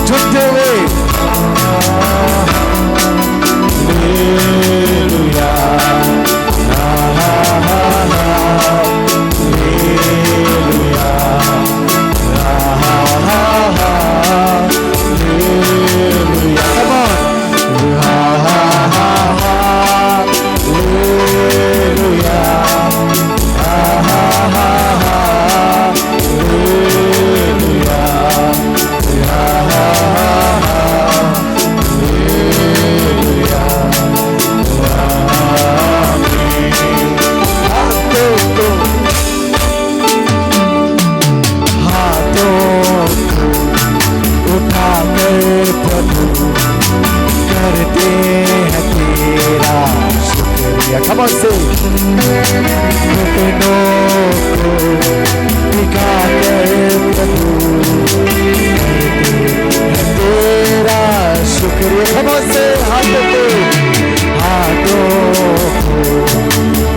झुकते हुए हालेलुया, Come on, say. तेरा शुक्रिया। Come on, say. हाथों को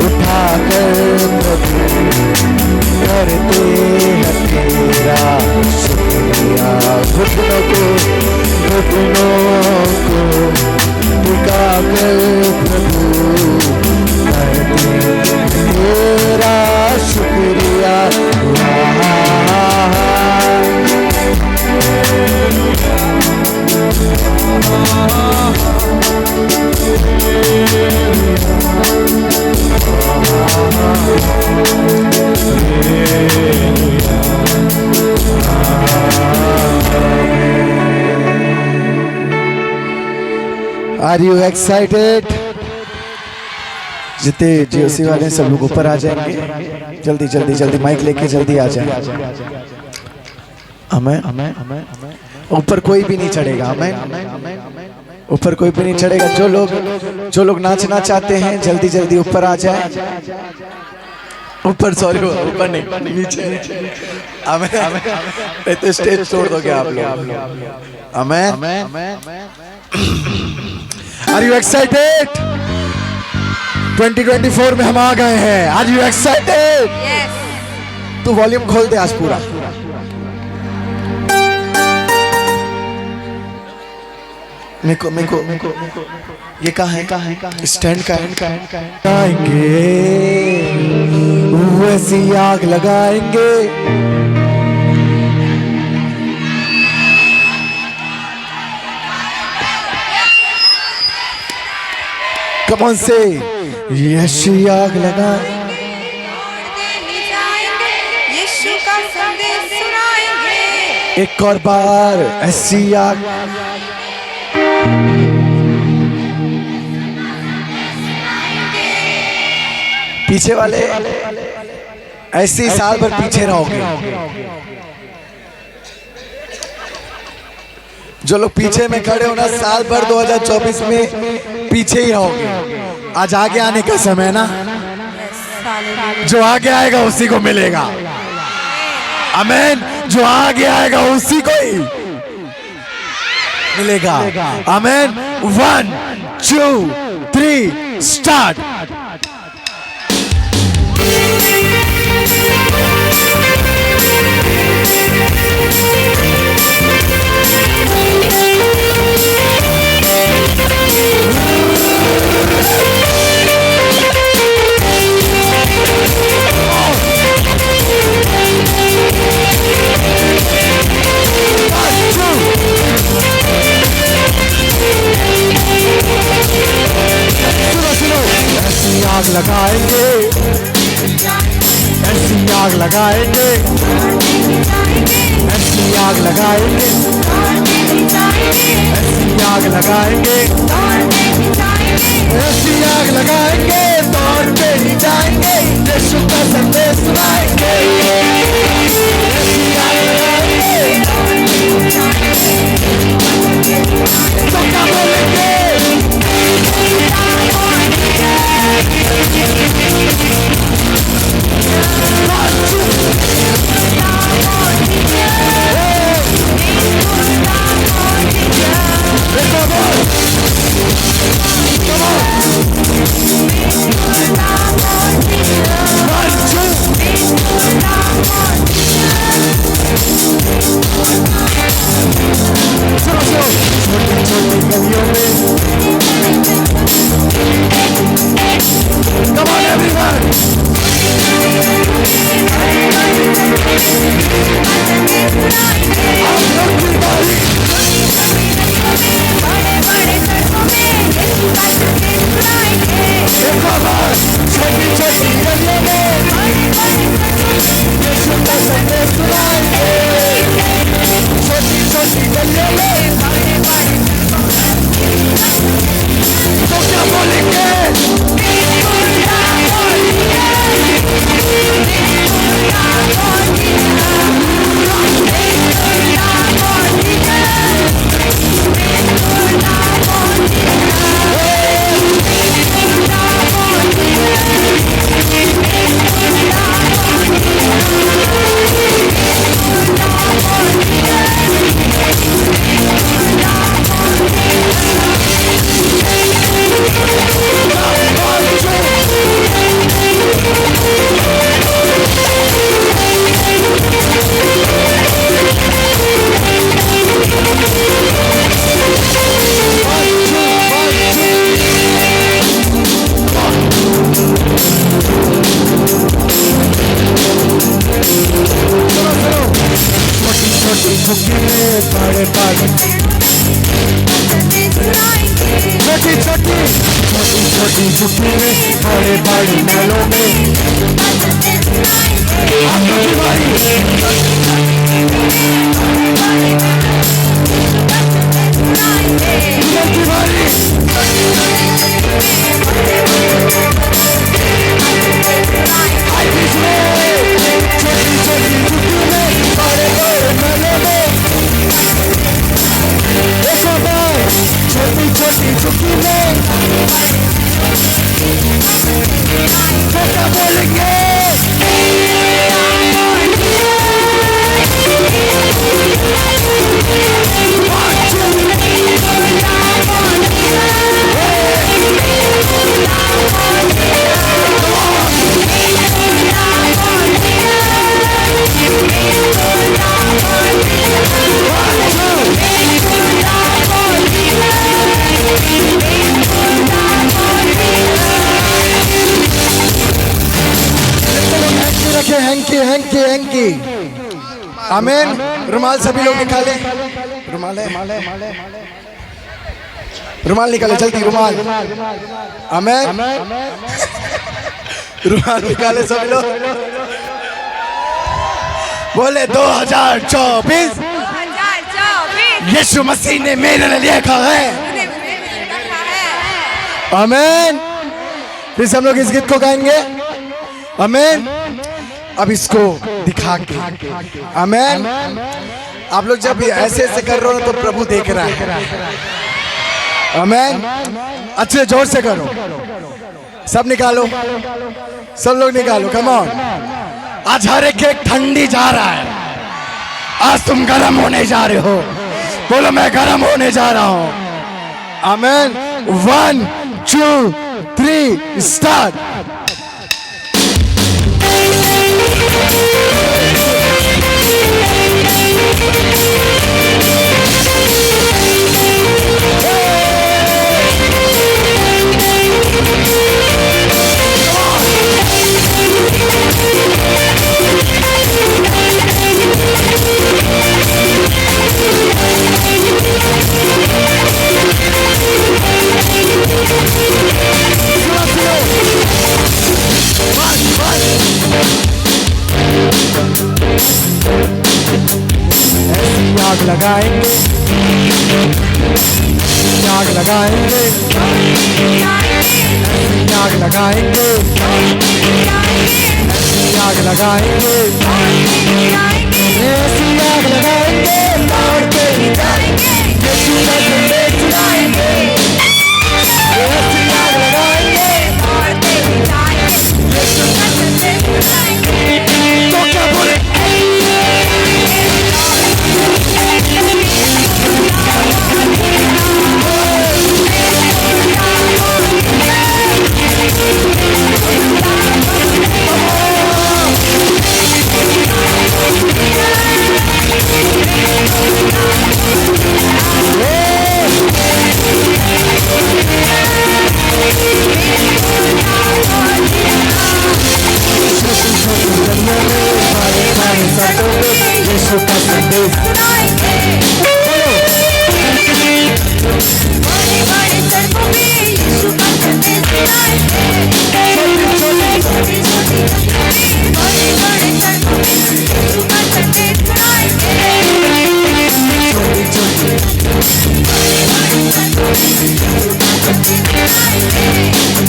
उठा कर प्रभु करते हैं तेरा शुक्रिया। घुटनों को टिका कर प्रभु तेरा शुक्रिया। Are you excited? जितने जीओसी वाले हैं सब लोग ऊपर आ जाएंगे। जल्दी जल्दी जल्दी माइक लेके जल्दी आ जाए। हमें ऊपर कोई भी नहीं चढ़ेगा। हमें ऊपर कोई भी नहीं चढ़ेगा। जो लोग नाचना चाहते हैं जल्दी जल्दी ऊपर आ जाए। ऊपर सॉरी ऊपर नहीं नीचे। हमें तो स्टेज छोड़ दोगे आप लोग। हमें आर यू एक्साइटेड? 2024 में हम आ गए हैं। Are you excited? यस। तू वॉल्यूम खोल दे आज पूरा। मेको ये कहाँ है? स्टैंड का लगाएंगे, वैसी आग लगाएंगे। Come on say, यीशु आग लगाए। यीशु का संदेश सुनाएंगे। एक और बार ऐसी आग। पीछे वाले ऐसे साल भर पीछे रहोगे। जो लोग पीछे में खड़े हो ना, साल भर 2024 में पीछे ही रहोगे। आज आगे आने का समय ना, जो आगे आएगा उसी को मिलेगा। आमीन। जो आगे आएगा उसी को ही मिलेगा। आमीन। 1 2 3 स्टार्ट। आग लगाएंगे, ऐसी आग लगाएंगे, ऐसी आग लगाएंगे, ऐसी आग लगाएंगे, ऐसी आग लगाएंगे। दौड़ पे नहीं जाएंगे, यीशु का संदेश सुनाएंगे। ऐसी आग लगाएंगे, तो क्या बोलेंगे? Come on, everyone! छोटी छुट्टी में बड़े बड़े मेलों में छोटी छोटी चुकी में क्या बोलेंगे? हैंकी हैंकी हैंकी आमीन। रुमाल सभी लोग निकाले, रुमाल है, रुमाल निकाले जल्दी, रुमाल आमीन। रुमाल निकाले सभी लोग, बोले 2024 यीशु मसीह ने मेरे लिए लिखा है, आमीन। फिर सब लोग इस गीत को गाएंगे, आमीन। अब इसको दिखा के, आमीन। आप लोग जब ऐसे ऐसे कर रहे हो तो प्रभु देख रहा है, आमीन। अच्छे जोर से करो, सब निकालो, सब लोग निकालो, कम ऑन। आज हर एक ठंडी जा रहा है, आज तुम गर्म होने जा रहे हो, बोलो मैं गर्म होने जा रहा हूं, आमीन। 1 2 3 स्टार्ट। आग लगाएंगे, आग लगाएंगे, आग लगाएंगे, आग लगाएंगे, ऐसी आग लगाएंगे, लौटते ही जाएंगे, यीशु का संदेश सुनाएंगे, ऐसी आग लगाएंगे, लौटते ही जाएंगे, यीशु का संदेश सुनाएंगे। तो क्या बोले? यीशु का संदेश सुनाएंगे, बड़े बड़े शहरों में यीशु का संदेश सुनाएंगे, छोटी छोटी बड़े बड़े शहरों में यीशु का संदेश सुनाएंगे, छोटी छोटी बड़े बड़े शहरों में यीशु का संदेश सुनाएंगे,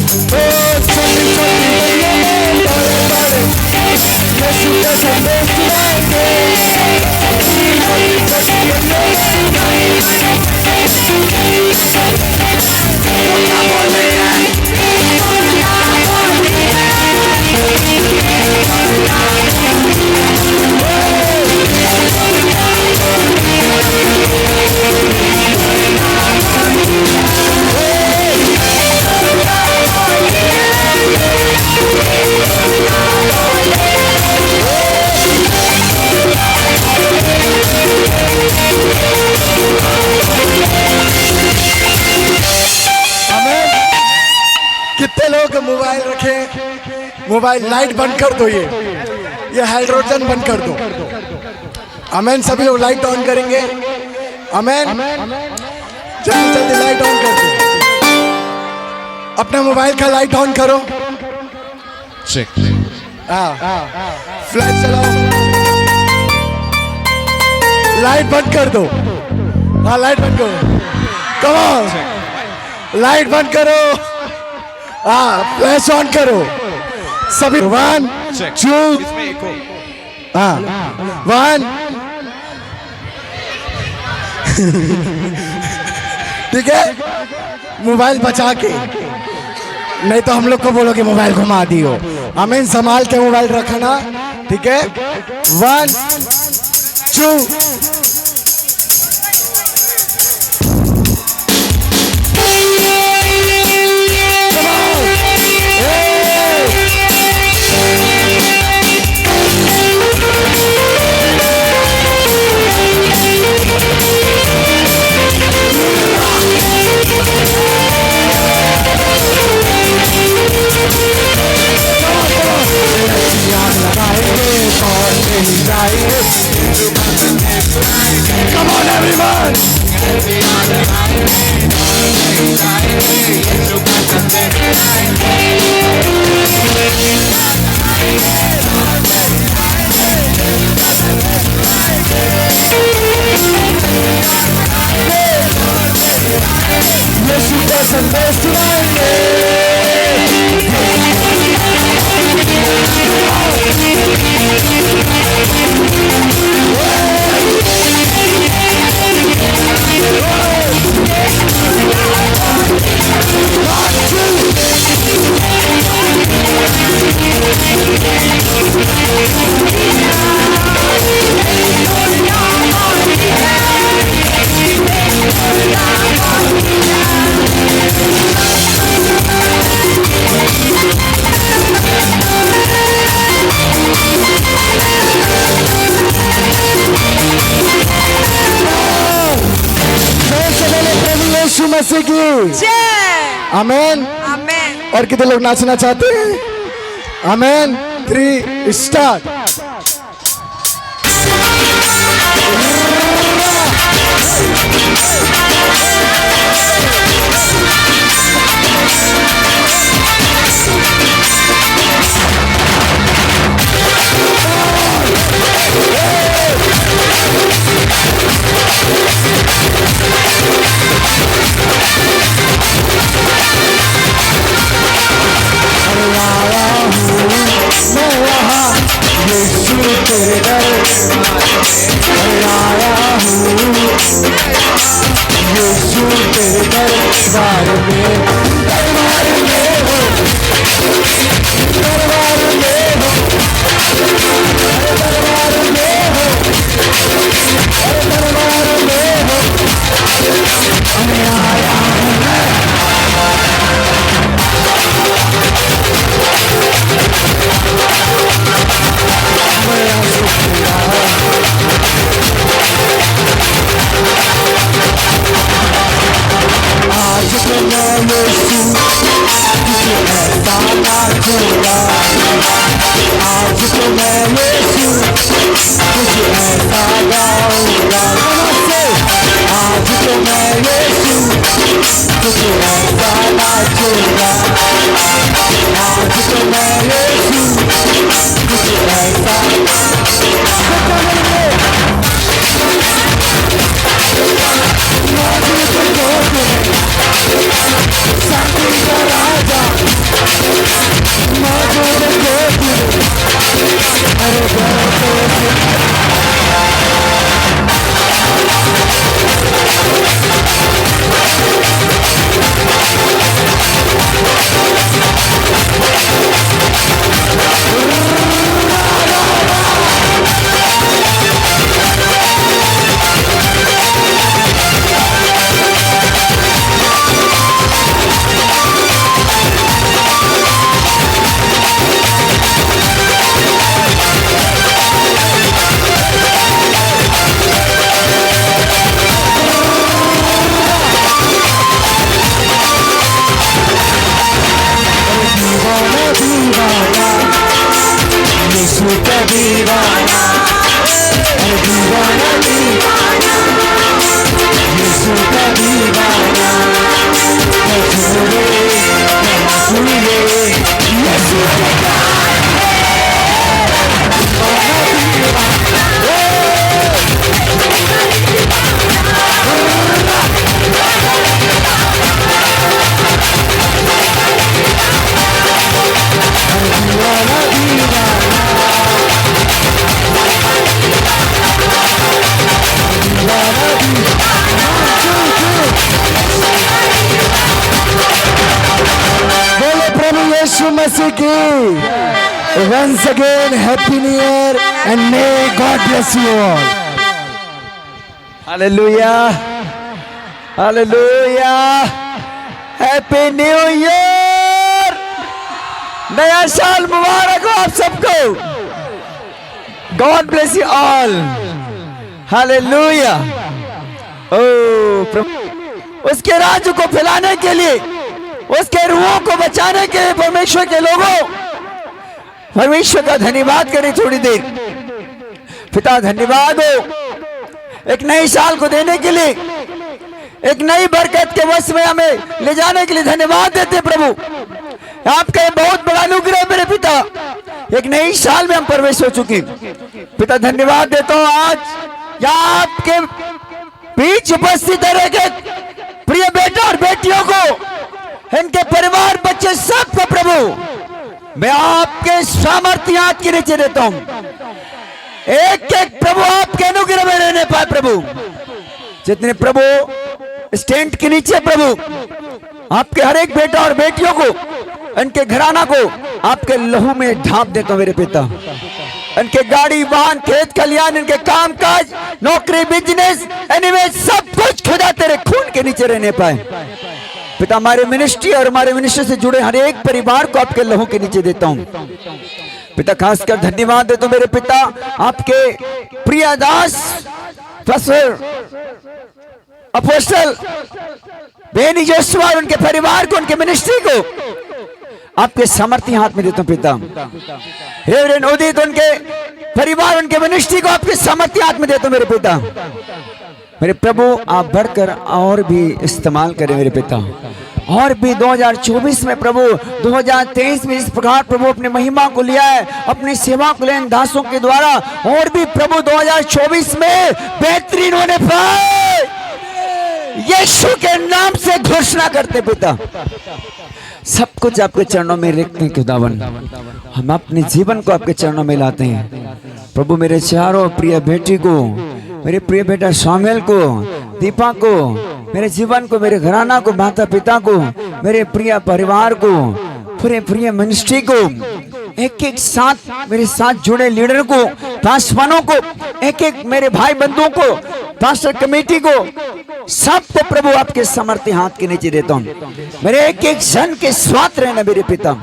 छोटी छोटी बड़े बड़े यीशु का संदेश सुनाएंगे। कितने लोग मोबाइल रखे, मोबाइल लाइट बंद कर दो, ये हाइड्रोजन बंद कर दो, आमीन। सभी लोग लाइट ऑन करेंगे, आमीन। जल्दी जल्दी लाइट ऑन कर दो, अपने मोबाइल का लाइट ऑन करो, चेक, फ्लैश चलाओ, लाइट बंद कर दो, हाँ लाइट बंद करो। कम ऑन, लाइट बंद करो, हाँ फ्लैश ऑन करो सभी। 1 2 हाँ 1 ठीक है, मोबाइल बचा के, नहीं तो हम लोग को बोलोगे मोबाइल घुमा दियो। हमें संभाल के मोबाइल रखना, ठीक है। 1 2 Come on everyone! यीशु का संदेश सुनाएंगे। यीशु मसीह की जय। आमेन। आमेन। और कितने लोग नाचना चाहते हैं? आमेन। 3 स्टार्ट। तेरे दर आया हूँ, यीशु तेरे दरबार में, दरबार में हो, दरबार में हो, दरबार में हो, दरबार में हो, मैं आया हूँ। आज तो मैं यीशु तुझे ऐसा नाचूंगा, आज तो मैं यीशु तुझे ऐसा गाऊंगा, आज तो मैं यीशु तुझे ऐसा नाचूंगा, आज तो मैं यीशु तुझे ऐसा राजा यीशु मसीह की। Once again happy new year and may God bless you all. Hallelujah, hallelujah, happy new year. नया साल मुबारक हो आप सबको। God bless you all. Hallelujah. ओ प्रभु, उसके राज्य को फैलाने के लिए, उसके रूहों को बचाने के लिए परमेश्वर के लोगों, परमेश्वर का धन्यवाद करें थोड़ी देर। पिता धन्यवाद हो एक नई साल को देने के लिए, एक नई बरकत के वश में हमें ले जाने के लिए धन्यवाद देते प्रभु। आपका ये बहुत बड़ा अनुग्रह मेरे पिता, एक नई साल में हम प्रवेश हो चुके। पिता धन्यवाद देता हूँ आज यहाँ आपके बीच उपस्थित रहे प्रिय बेटा और बेटियों को, इनके परिवार बच्चे सबको प्रभु मैं आपके सामर्थ्य हाथ के नीचे देता हूं। एक एक प्रभु आपके अनुग्रह में रहने पाए प्रभु। जितने प्रभु स्टैंड के नीचे प्रभु आपके हर एक बेटा और बेटियों को, इनके घराना को आपके लहू में ढांप देता हूं मेरे पिता। इनके गाड़ी वाहन खेत खलियान, इनके काम काज नौकरी बिजनेस एनीवे सब कुछ खुदा तेरे खून के नीचे रहने पाए पिता। हमारे मिनिस्ट्री और हमारे मिनिस्ट्री से जुड़े हर एक परिवार को आपके लहू के नीचे देता हूं पिता। खासकर धन्यवाद देता हूं मेरे पिता आपके प्रिय दास पास्टर अपोस्टल बेनी जोशुआ, उनके परिवार को, उनके मिनिस्ट्री को आपके सामर्थ्य हाथ में देता हूं पिता। रेवरेंड उदित, उनके परिवार, उनके मिनिस्ट्री को आपके सामर्थ्य हाथ में देता हूं मेरे पिता। मेरे प्रभु आप बढ़कर और भी इस्तेमाल करें मेरे पिता, और भी 2024 में प्रभु 2023 में इस प्रकार प्रभु अपने महिमा को लिया है, अपनी सेवा को लिया दासों के द्वारा, और भी प्रभु 2024 में बेहतरीन होने पाए यीशु के नाम से घोषणा करते पिता। सब कुछ आपके चरणों में रखते हैं खुदावन, हम अपने जीवन को आपके चरणों में लाते हैं प्रभु। मेरे चारों प्रिय बेटी को, मेरे प्रिय बेटा शामिल को, दीपा को, मेरे जीवन को, मेरे घराना को, माता पिता को, मेरे प्रिय परिवार को, पूरे प्रिय मिनिस्ट्री को, एक एक साथ मेरे साथ जुड़े लीडर को, पासवानों को, एक एक मेरे भाई बंधुओं को, पास्टर कमेटी को, सबको प्रभु आपके समर्थी हाथ के नीचे देता हूँ। मेरे एक एक जन के स्वाद रहना मेरे पिता,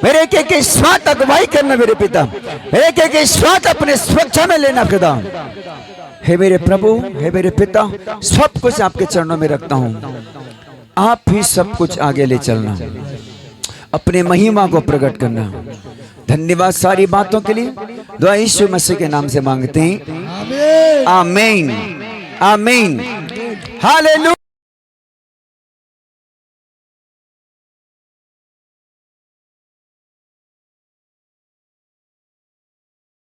मेरे एक एक स्वाद अगुवाई करना मेरे पिता, मेरे एक एक स्वाद अपने सुरक्षा में लेना पिता। हे मेरे प्रभु, हे मेरे पिता, सब कुछ आपके चरणों में रखता हूँ। आप भी सब कुछ आगे ले चलना, अपने महिमा को प्रकट करना। धन्यवाद सारी बातों के लिए, दुआ यीशु मसीह के नाम से मांगते हैं, आमीन, आमीन, हालेलुया।